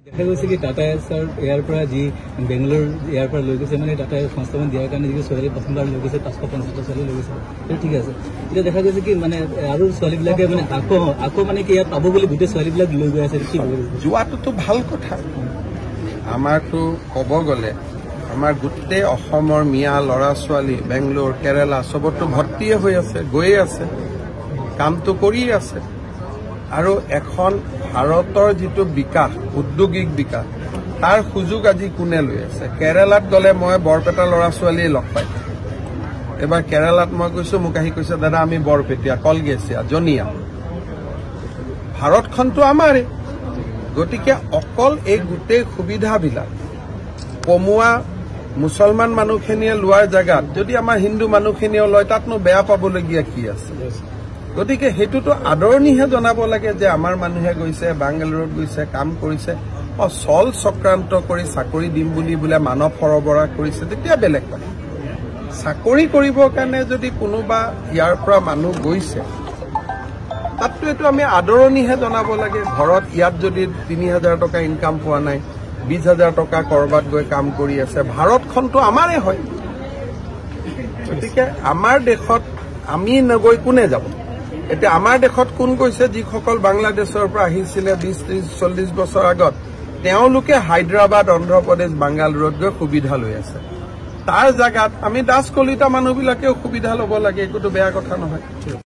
দেখা গৈছে কি টাটা স্যাৰ ইয়াৰ পৰা যি বেংগলোৰ ইয়াৰ পৰা লৈ গৈছে মানে টাটা সংস্থাপন দিয়াৰ কাৰণে যি ছোৱালী প্ৰথমবাৰ লৈ গৈছে 550টা ছোৱালী লৈ গৈছে ঠিক আছে এতিয়া দেখা গৈছে কি মানে আৰু ছোৱালীবিলাকে মানে আকৌ মানে কি ইয়াত পাব বুলি গোটেই ছোৱালীবিলাক লৈ গৈ আছে কি যোৱাটোতো ভাল কথা আমাৰতো ক'ব গ'লে আমাৰ গোটেই অসমৰ মিয়া ল'ৰা ছোৱালী বেংগলোৰ কেৰালা চবতো ভৰ্তিয়ে হৈ আছে গৈয়ে আছে কামটো কৰি আছে আৰু এখন ভাৰতৰ যিটো বিকাশ উদ্যোগিক বিকাশ তাৰ সুযোগ আজি কোনে লৈ আছে কেৰালাত গ'লে মই বৰপেটা ল'ৰা ছোৱালীয়ে লগ পাইছো এবাৰ কেৰালাত মই কৈছো মোক আহি কৈছে দাদা আমি বৰপেটীয়া কলগেছিয়া জনিয়া ভাৰতখনটো আমাৰে গতিকে অকল এই গোটেই সুবিধাবিলাক কমোৱা মুছলমান মানুহখিনিয়ে লোৱাৰ জায়গাত যদি আমাৰ হিন্দু মানুহখিনিয়েও লয় তাতনো বেয়া পাবলগীয়া কি আছে গতিকে হেতুটো আদৰণিহে জনাব লাগে যে আমাৰ মানুহে গৈছে বাংগালুৰুত গৈছে কাম কৰিছে চল চক্ৰান্ত কৰি চাকৰি দিম বুলি বোলে মানৱ সৰবৰাহ কৰিছে তেতিয়া বেলেগ কথা চাকৰি কৰিবৰ কাৰণে যদি কোনোবা ইয়াৰ পৰা মানুহ গৈছে তাততো এইটো আমি আদৰণিহে জনাব লাগে ঘৰত ইয়াত যদি ৩০০০ টকা ইনকাম পোৱা নাই ২০,০০০ টকা কৰবাত গৈ কাম কৰি আছে ভাৰতখনটো আমাৰে হয় গতিকে আমাৰ দেশত আমি নগৈ কোনে যাব এতিয়া আমাৰ দেশত কোন গৈছে যিসকল বাংলাদেশৰ পৰা আহিছিলে ২০-৩০-৪০ বছৰ আগত তেওঁলোকে হায়দৰাবাদ অন্ধ্ৰপ্ৰদেশ বাংগালুৰুত গৈ সুবিধা লৈ আছে তাৰ জায়গাত আমি দাস কলিতা মানুহবিলাকেও সুবিধা ল'ব লাগে একোটো বেয়া কথা নহয়